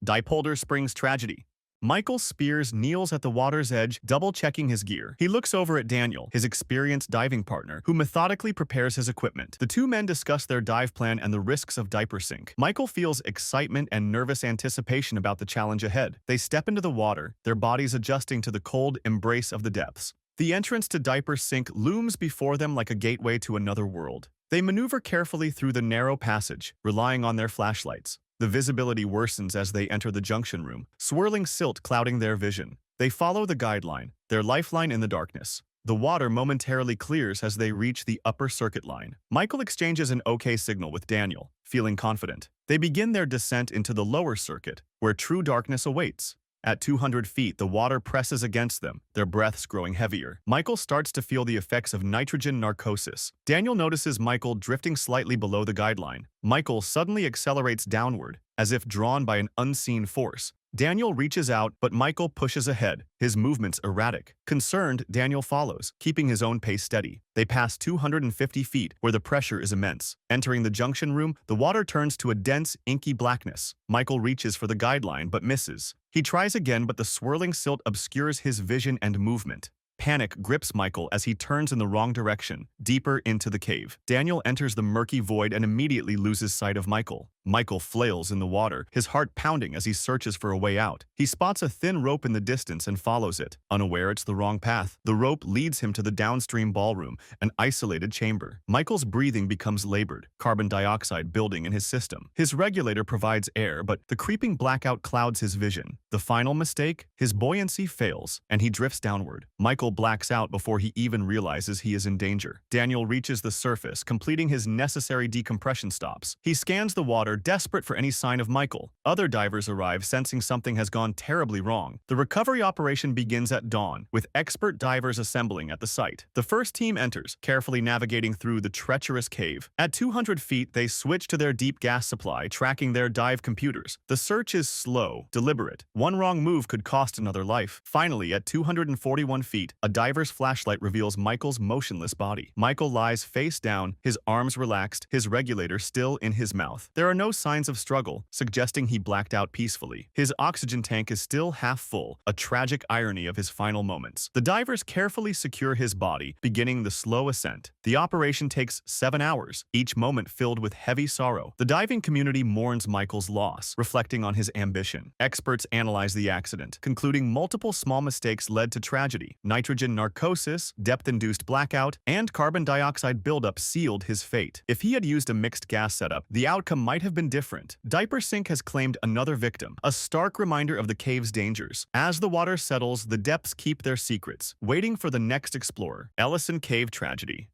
Diepolder Springs tragedy. Michael Spears kneels at the water's edge, double-checking his gear. He looks over at Daniel, his experienced diving partner, who methodically prepares his equipment. The two men discuss their dive plan and the risks of diaper sink. Michael feels excitement and nervous anticipation about the challenge ahead. They step into the water, their bodies adjusting to the cold embrace of the depths. The entrance to diaper sink looms before them like a gateway to another world. They maneuver carefully through the narrow passage, relying on their flashlights. The visibility worsens as they enter the junction room, swirling silt clouding their vision. They follow the guideline, their lifeline in the darkness. The water momentarily clears as they reach the upper circuit line. Michael exchanges an OK signal with Daniel, feeling confident. They begin their descent into the lower circuit, where true darkness awaits. At 200 feet, the water presses against them, their breaths growing heavier. Michael starts to feel the effects of nitrogen narcosis. Daniel notices Michael drifting slightly below the guideline. Michael suddenly accelerates downward, as if drawn by an unseen force. Daniel reaches out, but Michael pushes ahead, his movements erratic. Concerned, Daniel follows, keeping his own pace steady. They pass 250 feet, where the pressure is immense. Entering the junction room, the water turns to a dense, inky blackness. Michael reaches for the guideline, but misses. He tries again, but the swirling silt obscures his vision and movement. Panic grips Michael as he turns in the wrong direction, deeper into the cave. Daniel enters the murky void and immediately loses sight of Michael. Michael flails in the water, his heart pounding as he searches for a way out. He spots a thin rope in the distance and follows it, unaware it's the wrong path. The rope leads him to the downstream ballroom, an isolated chamber. Michael's breathing becomes labored, carbon dioxide building in his system. His regulator provides air, but the creeping blackout clouds his vision. The final mistake? His buoyancy fails, and he drifts downward. Michael blacks out before he even realizes he is in danger. Daniel reaches the surface, completing his necessary decompression stops. He scans the water, desperate for any sign of Michael. Other divers arrive, sensing something has gone terribly wrong. The recovery operation begins at dawn, with expert divers assembling at the site. The first team enters, carefully navigating through the treacherous cave. At 200 feet, they switch to their deep gas supply, tracking their dive computers. The search is slow, deliberate. One wrong move could cost another life. Finally, at 241 feet, a diver's flashlight reveals Michael's motionless body. Michael lies face down, his arms relaxed, his regulator still in his mouth. There are no signs of struggle, suggesting he blacked out peacefully. His oxygen tank is still half full, a tragic irony of his final moments. The divers carefully secure his body, beginning the slow ascent. The operation takes 7 hours, each moment filled with heavy sorrow. The diving community mourns Michael's loss, reflecting on his ambition. Experts analyze the accident, concluding multiple small mistakes led to tragedy. Nitrogen narcosis, depth-induced blackout, and carbon dioxide buildup sealed his fate. If he had used a mixed gas setup, the outcome might have been different. Diaper Sink has claimed another victim, a stark reminder of the cave's dangers. As the water settles, the depths keep their secrets, waiting for the next explorer. Ellison Cave Tragedy.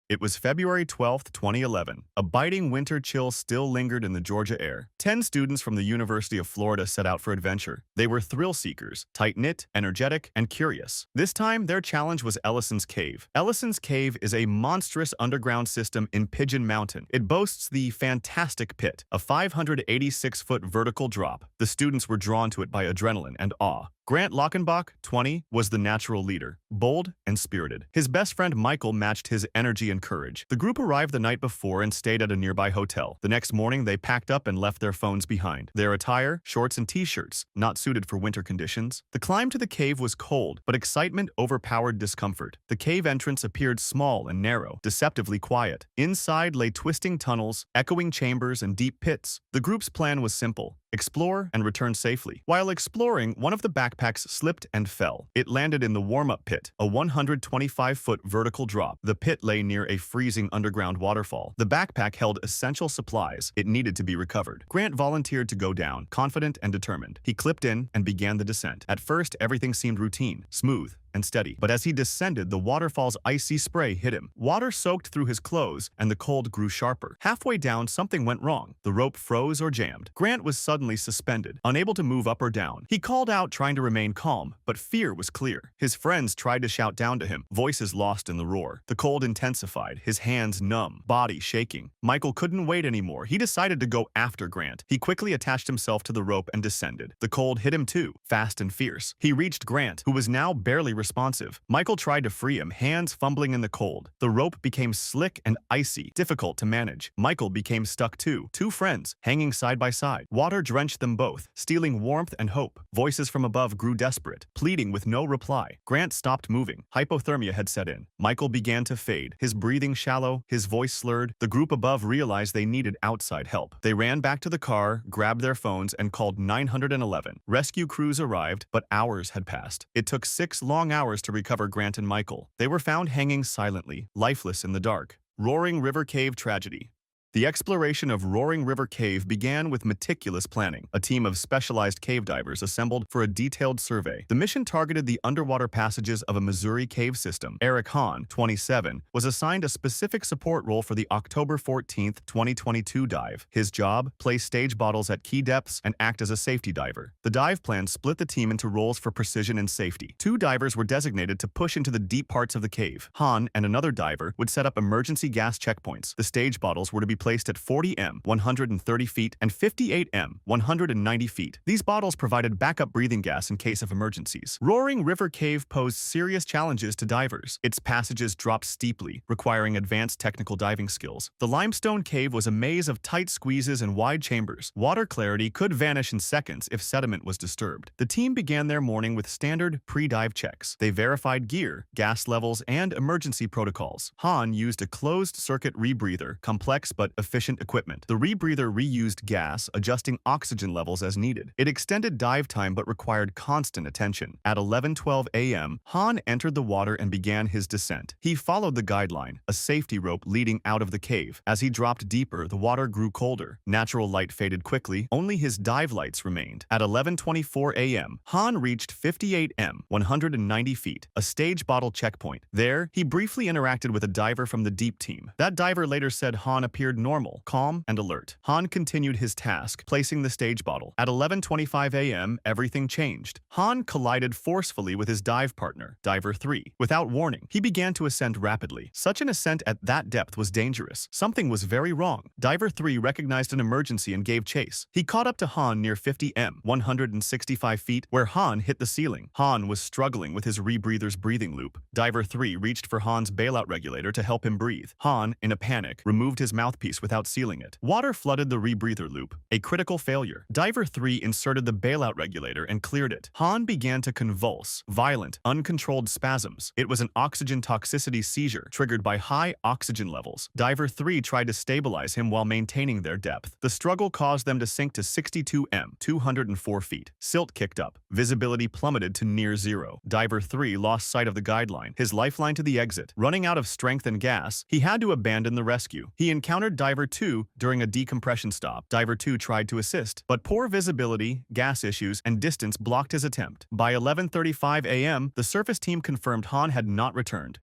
It was February 12, 2011. A biting winter chill still lingered in the Georgia air. 10 students from the University of Florida set out for adventure. They were thrill seekers, tight-knit, energetic, and curious. This time, their challenge was Ellison's Cave. Ellison's Cave is a monstrous underground system in Pigeon Mountain. It boasts the Fantastic Pit, a 586-foot vertical drop. The students were drawn to it by adrenaline and awe. Grant Lockenbach, 20, was the natural leader, bold and spirited. His best friend Michael matched his energy and courage. The group arrived the night before and stayed at a nearby hotel. The next morning, they packed up and left their phones behind. Their attire, shorts and t-shirts, not suited for winter conditions. The climb to the cave was cold, but excitement overpowered discomfort. The cave entrance appeared small and narrow, deceptively quiet. Inside lay twisting tunnels, echoing chambers, and deep pits. The group's plan was simple: explore and return safely. While exploring, one of the backpacks slipped and fell. It landed in the warm-up pit, a 125-foot vertical drop. The pit lay near a freezing underground waterfall. The backpack held essential supplies. It needed to be recovered. Grant volunteered to go down, confident and determined. He clipped in and began the descent. At first, everything seemed routine, smooth, and steady. But as he descended, the waterfall's icy spray hit him. Water soaked through his clothes, and the cold grew sharper. Halfway down, something went wrong. The rope froze or jammed. Grant was suddenly suspended, unable to move up or down. He called out, trying to remain calm, but fear was clear. His friends tried to shout down to him, voices lost in the roar. The cold intensified, his hands numb, body shaking. Michael couldn't wait anymore. He decided to go after Grant. He quickly attached himself to the rope and descended. The cold hit him too, fast and fierce. He reached Grant, who was now barely responsive. Michael tried to free him, hands fumbling in the cold. The rope became slick and icy, difficult to manage. Michael became stuck too, two friends, hanging side by side. Water drenched them both, stealing warmth and hope. Voices from above grew desperate, pleading with no reply. Grant stopped moving. Hypothermia had set in. Michael began to fade, his breathing shallow, his voice slurred. The group above realized they needed outside help. They ran back to the car, grabbed their phones, and called 911. Rescue crews arrived, but hours had passed. It took 6 long hours to recover Grant and Michael. They were found hanging silently, lifeless in the dark. Roaring River Cave tragedy. The exploration of Roaring River Cave began with meticulous planning. A team of specialized cave divers assembled for a detailed survey. The mission targeted the underwater passages of a Missouri cave system. Eric Hahn, 27, was assigned a specific support role for the October 14, 2022 dive. His job? Place stage bottles at key depths and act as a safety diver. The dive plan split the team into roles for precision and safety. 2 divers were designated to push into the deep parts of the cave. Hahn and another diver would set up emergency gas checkpoints. The stage bottles were to be placed at 40 m, 130 feet, and 58 m, 190 feet. These bottles provided backup breathing gas in case of emergencies. Roaring River Cave posed serious challenges to divers. Its passages dropped steeply, requiring advanced technical diving skills. The limestone cave was a maze of tight squeezes and wide chambers. Water clarity could vanish in seconds if sediment was disturbed. The team began their morning with standard pre-dive checks. They verified gear, gas levels, and emergency protocols. Hahn used a closed-circuit rebreather, complex but efficient equipment. The rebreather reused gas, adjusting oxygen levels as needed. It extended dive time but required constant attention. At 11:12 a.m., Hahn entered the water and began his descent. He followed the guideline, a safety rope leading out of the cave. As he dropped deeper, the water grew colder. Natural light faded quickly, only his dive lights remained. At 11:24 a.m., Hahn reached 58 m, 190 feet, a stage bottle checkpoint. There, he briefly interacted with a diver from the deep team. That diver later said Hahn appeared normal, calm, and alert. Hahn continued his task, placing the stage bottle. At 11:25 a.m., everything changed. Hahn collided forcefully with his dive partner, Diver 3. Without warning, he began to ascend rapidly. Such an ascent at that depth was dangerous. Something was very wrong. Diver 3 recognized an emergency and gave chase. He caught up to Hahn near 50 m, 165 feet, where Hahn hit the ceiling. Hahn was struggling with his rebreather's breathing loop. Diver 3 reached for Hahn's bailout regulator to help him breathe. Hahn, in a panic, removed his mouthpiece without sealing it. Water flooded the rebreather loop, a critical failure. Diver 3 inserted the bailout regulator and cleared it. Hahn began to convulse, violent, uncontrolled spasms. It was an oxygen toxicity seizure triggered by high oxygen levels. Diver 3 tried to stabilize him while maintaining their depth. The struggle caused them to sink to 62 m, 204 feet. Silt kicked up. Visibility plummeted to near zero. Diver 3 lost sight of the guideline, his lifeline to the exit. Running out of strength and gas, he had to abandon the rescue. He encountered Diver 2 during a decompression stop. Diver 2 tried to assist, but poor visibility, gas issues, and distance blocked his attempt. By 11:35 a.m., the surface team confirmed Hahn had not returned.